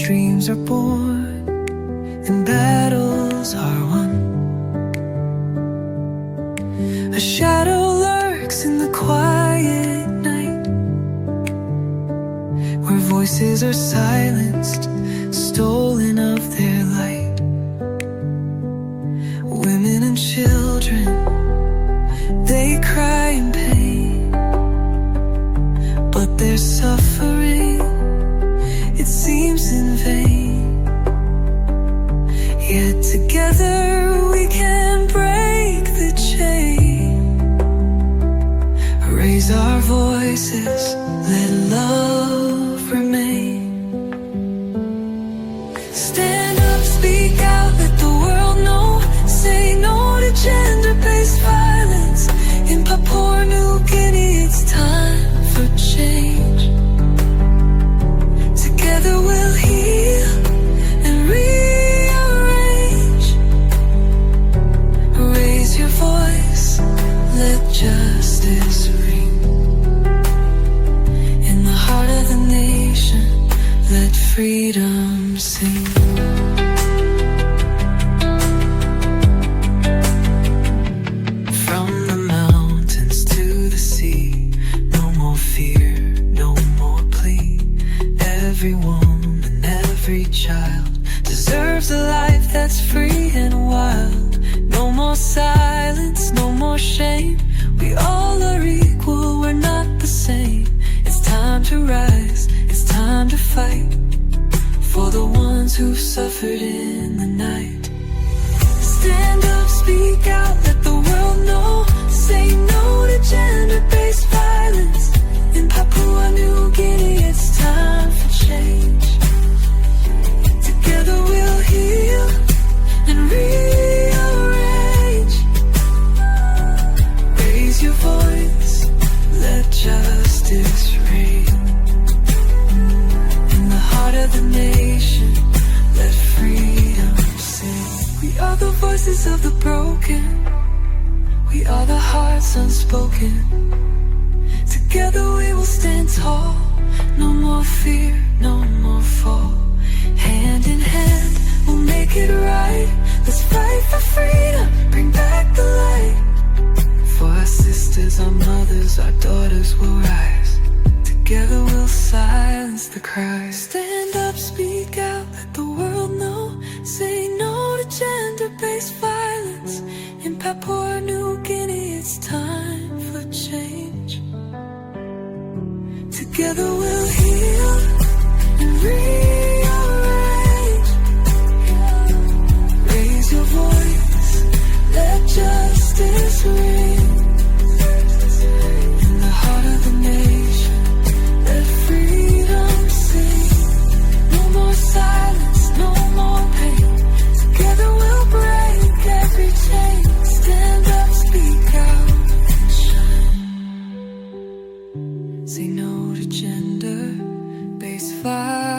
dreams are born and battles are won. A shadow lurks in the quiet night, where voices are silenced, stolen of their light. Women and children, they cry in pain, but their suffering, it seems in vain. Yet together we can break the chain. Raise our voices, let love remain. Stand up, speak out, let the world know. Say no to gender-based violence. In Papua New Guinea, it's time for change. Together we'll heal and rearrange. Raise your voice, let justice ring. In the heart of the nation, let freedom sing. From the mountains to the sea, no more fear, no more plea. Every woman, every child deserves a life that's free and wild. No more silence, no more shame. We all are equal, we're not the same. It's time to rise, it's time to fight for the ones who've suffered in the night. Stand up, speak out, let the world know. Say no to gender-based violence. In Papua New Guinea, it's time for change. Together we'll heal and rearrange. Raise your voice, let justice reign. In the heart of the nation, let freedom sing. We are the voices of the broken, we are the hearts unspoken. Together we will stand tall, no more fear, no more fall. Hand in hand, we'll make it right. Let's fight for freedom, bring back the light. For our sisters, our mothers, our daughters will rise. Together we'll silence the cries. Stand up, speak out, let the world know. Say no to gender-based violence. In Papua New Guinea, it's time for change. Together we'll heal and rearrange. Raise your voice, let justice reign. In the heart of the nation, let freedom sing. No more silence, no more pain. Together we'll break every chain. Stand up, speak out, and shine. Say no to gender-based violence.